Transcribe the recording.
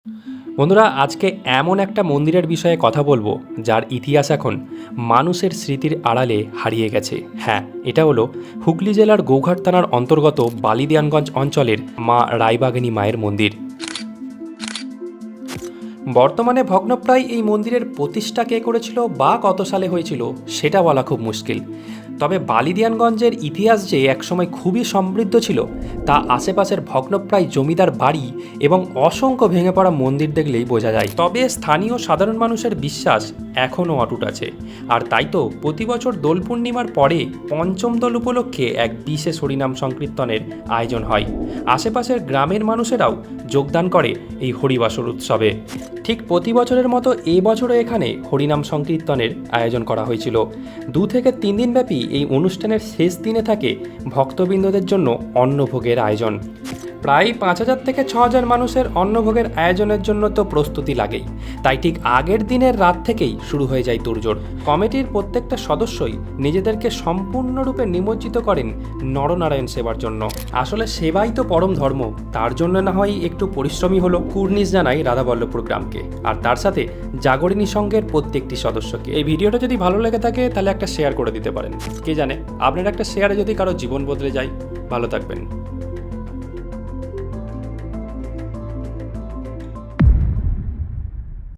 বন্ধুরা, আজকে এমন একটা মন্দিরের বিষয়ে কথা বলবো যার ইতিহাস এখন মানুষের স্মৃতির আড়ালে হারিয়ে গেছে। হ্যাঁ, এটা হলো হুগলি জেলার গৌঘাট থানার অন্তর্গত বালিদেয়ানগঞ্জ অঞ্চলের মা রায়বাঘিনী মায়ের মন্দির। বর্তমানে ভগ্নপ্রায় এই মন্দিরের প্রতিষ্ঠা কে করেছিল বা কত সালে হয়েছিল সেটা বলা খুব মুশকিল। তবে বালিদিয়ানগঞ্জের ইতিহাস যে একসময় খুবই সমৃদ্ধ ছিল তা আশেপাশের ভগ্নপ্রায় জমিদার বাড়ি এবং অসংখ্য ভেঙে পড়া মন্দির দেখলেই বোঝা যায়। তবে স্থানীয় সাধারণ মানুষের বিশ্বাস এখনও অটুট আছে, আর তাই তো প্রতি বছর দোল পূর্ণিমার পরে পঞ্চম দোল উপলক্ষে এক বিশেষ হরিনাম সংকীর্তনের আয়োজন হয়। আশেপাশের গ্রামের মানুষেরাও যোগদান করে এই হরিবাসর উৎসবে। ঠিক প্রতি বছরের মতো এই বছরও এখানে হরিনাম সংকীর্তনের আয়োজন করা হয়েছিল। 2 থেকে 3 দিন ব্যাপী এই অনুষ্ঠানের শেষ দিনে থাকে ভক্তবৃন্দদের জন্য অন্নভোগের আয়োজন। প্রায় 5,000 থেকে 6,000 মানুষের অন্নভোগের আয়োজনের জন্য তো প্রস্তুতি লাগেই, তাই ঠিক আগের দিনের রাত থেকেই শুরু হয়ে যায় তোড়জোড়। কমিটির প্রত্যেকটা সদস্যই নিজেদেরকে সম্পূর্ণরূপে নিমজ্জিত করেন নরনারায়ণ সেবার জন্য। আসলে সেবাই তো পরম ধর্ম, তার জন্য না হয় একটু পরিশ্রমী হলো। কুর্নিশ জানাই রাধাবল্লভপুর গ্রামকে, আর তার সাথে জাগরণী সংঘের প্রত্যেকটি সদস্যকে। এই ভিডিওটা যদি ভালো লেগে থাকে তাহলে একটা শেয়ার করে দিতে পারেন। কে জানে, আপনার একটা শেয়ারে যদি কারো জীবন বদলে যায়। ভালো থাকবেন।